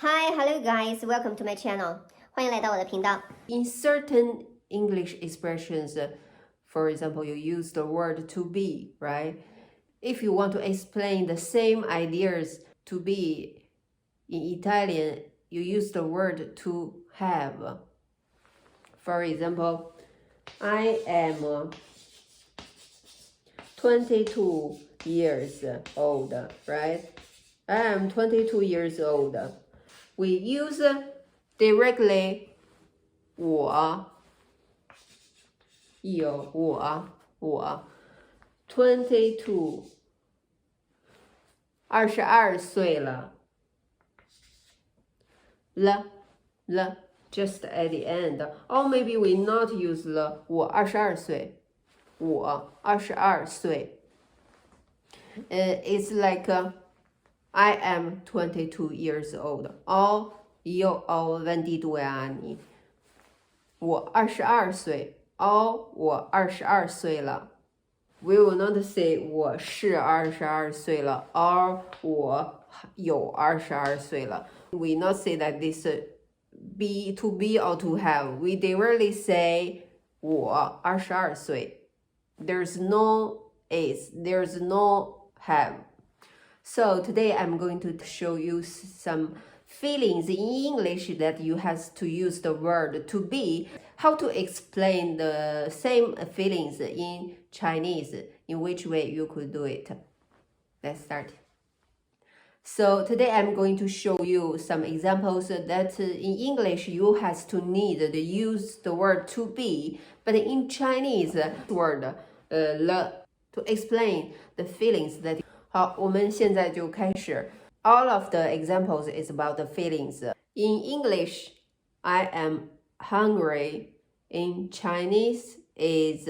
Hi, hello guys, welcome to my channel. 欢迎来到我的频道。 In certain English expressions, for example, you use the word to be, right? If you want to explain the same ideas to be in Italian, you use the word to have. For example, I am 22 years old, right? I am 22 years old. We use directly 我 22 22岁了 了 just at the end, or maybe we not use 了我22岁 我22岁 it's like I am 22 years old. Or io ho 22 anni. 我22岁 or 我22岁了 We will not say 我是22岁了 or 我有22岁了 We not say that this be to be or to have. We directly say 我22岁 There's no is, there's no have. So today I'm going to show you some feelings in English that you have to use the word to be, how to explain the same feelings in Chinese, in which way you could do it. Let's start. So today I'm going to show you some examples that in English you have to need to use the word to be, but in Chinese word 了 to explain the feelings that 好，我们现在就开始。All of the examples is about the feelings. In English, I am hungry. In Chinese is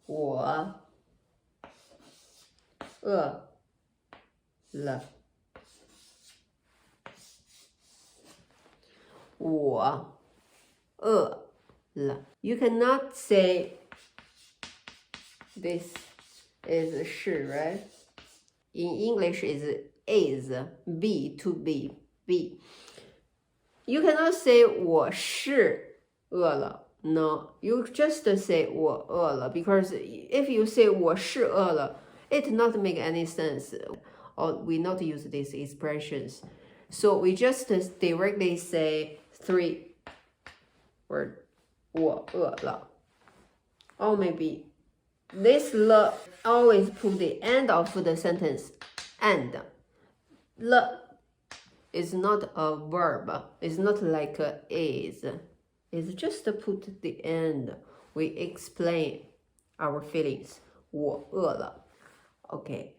我饿了。我饿了。You cannot say this is 是 right? In English is be to be. You cannot say 我是饿了 No, you just say 我饿了 because if you say 我是饿了 it not make any sense or we not use these expressions. So we just directly say 3 word 我饿了 or maybe this 了 always put the end of the sentence and 了 is not a verb. It's not like is. It's just put the end. We explain our feelings. 我饿了 Okay.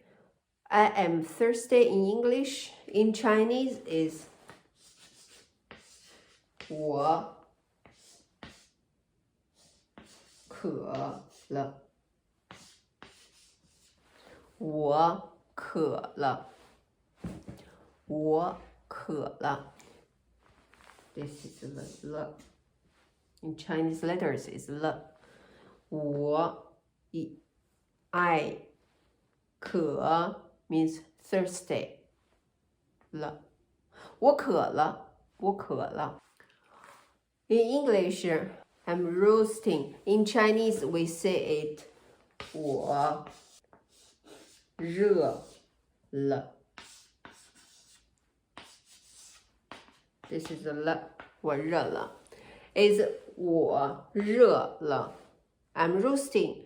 I am thirsty in English. In Chinese is 我渴了我渴了我渴了 This is 了 In Chinese letters is 了我I 渴 means thirsty 了我渴了我渴了 In English I'm roasting. In Chinese we say it 我热了 This is 了我热了 is 我热了 I'm roasting.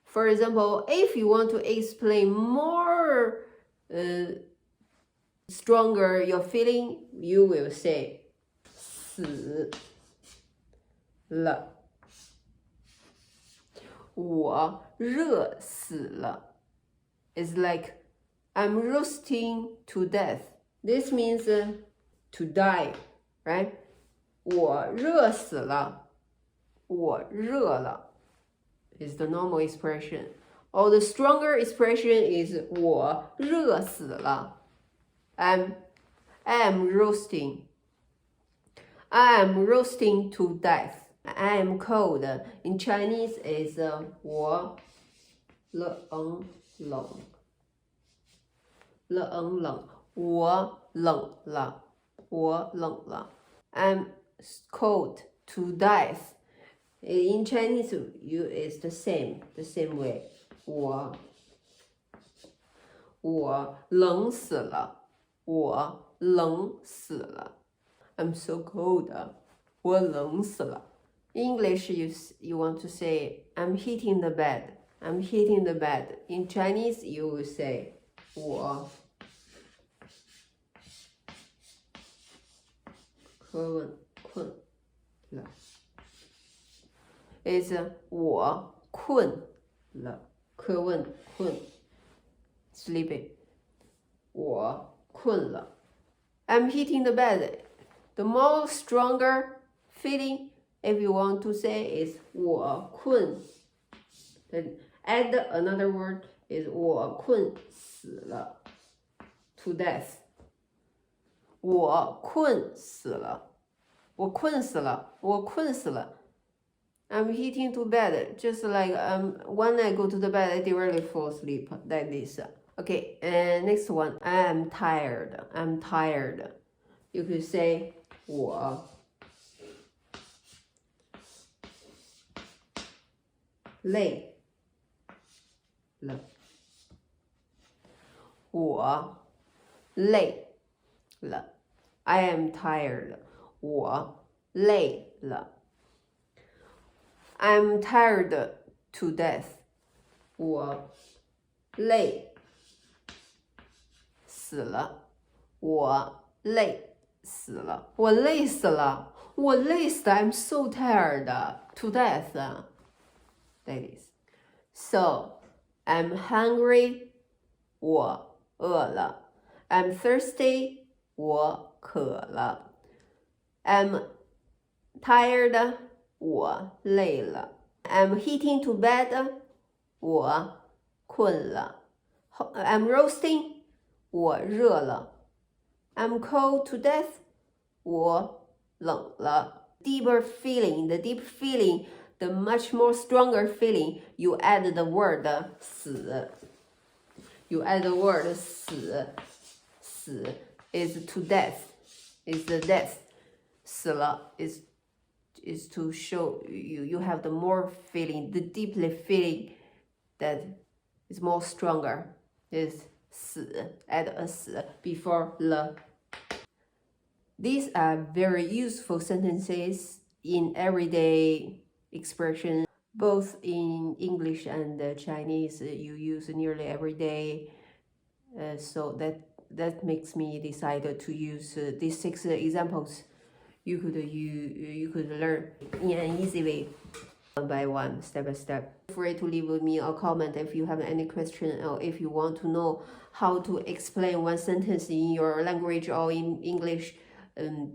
For example, if you want to explain more stronger your feeling, you will say 死了我热死了 It's like I'm roasting to death. This means to die, right? 我热死了我热了 is the normal expression. Or the stronger expression is 我热死了 I'm roasting. I am roasting to death. I am cold. In Chinese is 我冷冷冷冷，我冷了，我冷了。I'm cold to death. In Chinese, you is the same way. 我冷死了，我冷死了。I'm so cold. 我冷死了。English, you want to say, I'm hitting the bed. I'm hitting the bed. In Chinese, you will say, 我困了。Is 我困了。柯问困 sleepy. 我困了。I'm hitting the bed. The more stronger feeling, if you want to say, is 我困. Then add another word is 我困死了 to death. 我困死了，我困死了，我困死了。I'm hitting to bed, just like when I go to the bed, I directly fall asleep like this. Okay, and next one, I'm tired. I'm tired. You could say 我累了，我累了。I am tired. 我累了。I'm tired to death. 我累死了。我累死了。我累死了。我累死了。I'm so tired to death. That is. So, I'm hungry. 我饿了。I'm thirsty. 我渴了。I'm tired. 我累了。I'm heating to bed. 我困了。I'm roasting. 我热了。I'm cold to death. 我冷了。Deeper feeling, the deep feeling, the much more stronger feeling, you add the word 死。You add the word 死。死 is to death. Is the death. 死了 is to show you have the more feeling, the deeply feeling that is more stronger. Is 死 add a 死 before 了。These are very useful sentences in everyday expression, both in English and Chinese. You use nearly every day. So that makes me decide to use these 6 examples. You could learn in an easy way, one by one, step by step. Feel free to leave me a comment if you have any question, or if you want to know how to explain one sentence in your language or in English,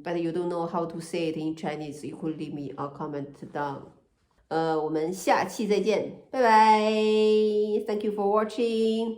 but you don't know how to say it in Chinese. You could leave me a comment down. 我们下期再见，拜拜。Thank you for watching.